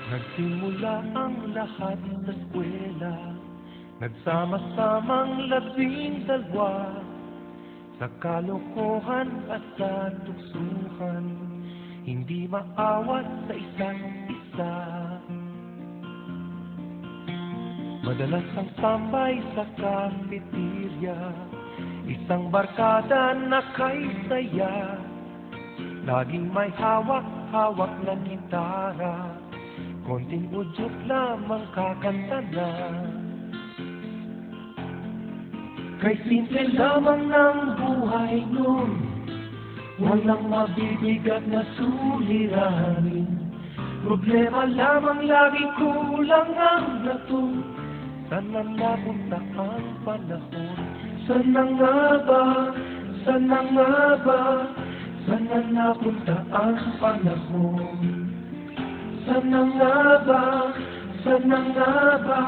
Nagsimula ang lahat sa eskwela, nagsama-samang 12, sa kalokohan at sa tuksuhan, hindi maawat sa isa't isa. Madalas ang tambay sa cafeteria, isang barkada na kay saya, laging may hawak-hawak na gitara, konting udyok lamang kakanta na. Kay simple lamang ng buhay nun, walang mabibigat na suliranin. Problema lamang lagi, kulang ang latong. Saan na napunta ang panahon? Saan na nga ba? Saan na nga ba? Saan na napunta ang panahon? Saan na nga ba? Saan na nga ba?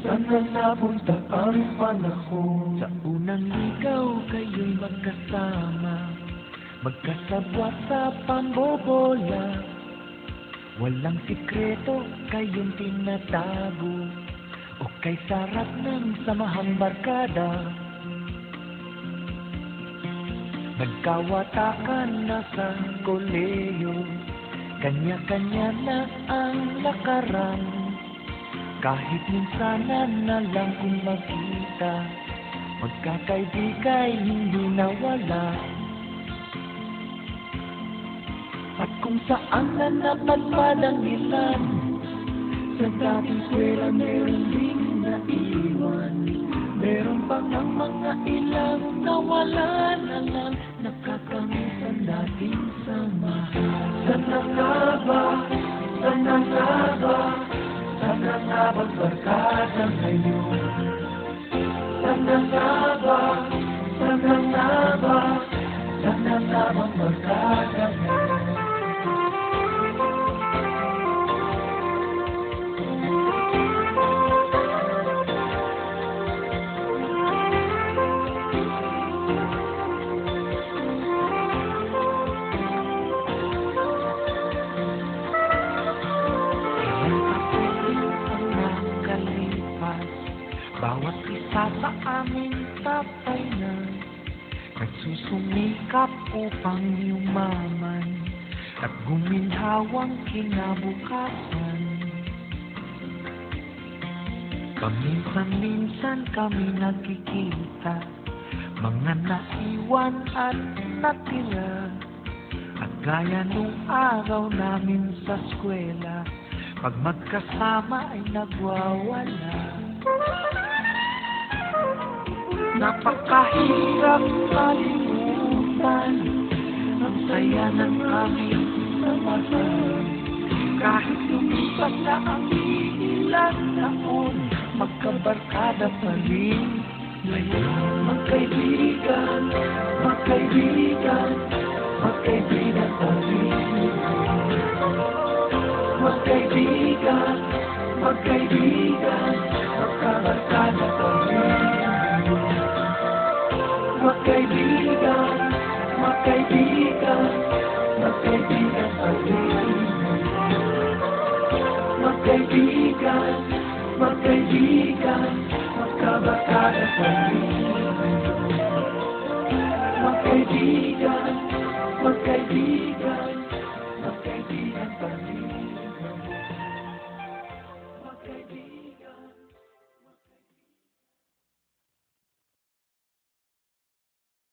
Saan na napunta ang panahon? Sa unang ligaw kayo'y magkasama, magkasabwat sa pambobola. Walang sikreto kayong tinatago, o kay sarap ng samahang barkada. Nagkawatakan na sa koleyo, kanya-kanya na ang lakaran. Kahit minsanan na lang kung magkita, magkakaibigay hindi nawala. At kung saan na napadpad ang ilan, sa dating eskwela meron ding naiwan. Meron pang ang mga ilang nawala na lang, nakakamiss ang dating samahan. Saan na nga ba? Saan na nga ba? Saan na nga bang barkada ngayon? Saan na nga ba? Saan na nga ba? Saan na nga bang barkada ngayon? Bawat isa sa amin tapay na, nagsusumikap upang yumaman at guminhawang kinabukasan. Paminsan-minsan kami nagkikita, mga naiwan at natira, at gaya nung araw namin sa eskwela, pag magkasama ay nagwawala. Napakahirap kalimutan ang saya ng aming samahan. Kahit lumipas na ang ilang taon, magkabarkada pa rin ngayon. Magkaibigan, magkaibigan, magkaibigan pa rin. Magkaibigan, magkaibigan, magkabarkada pa rin. Magkaibigan, magkaibigan, magkaibigan pa rin. Magkaibigan, magkaibigan, magkabarkada pa rin. Magkaibigan, magkaibigan, magkaibigan.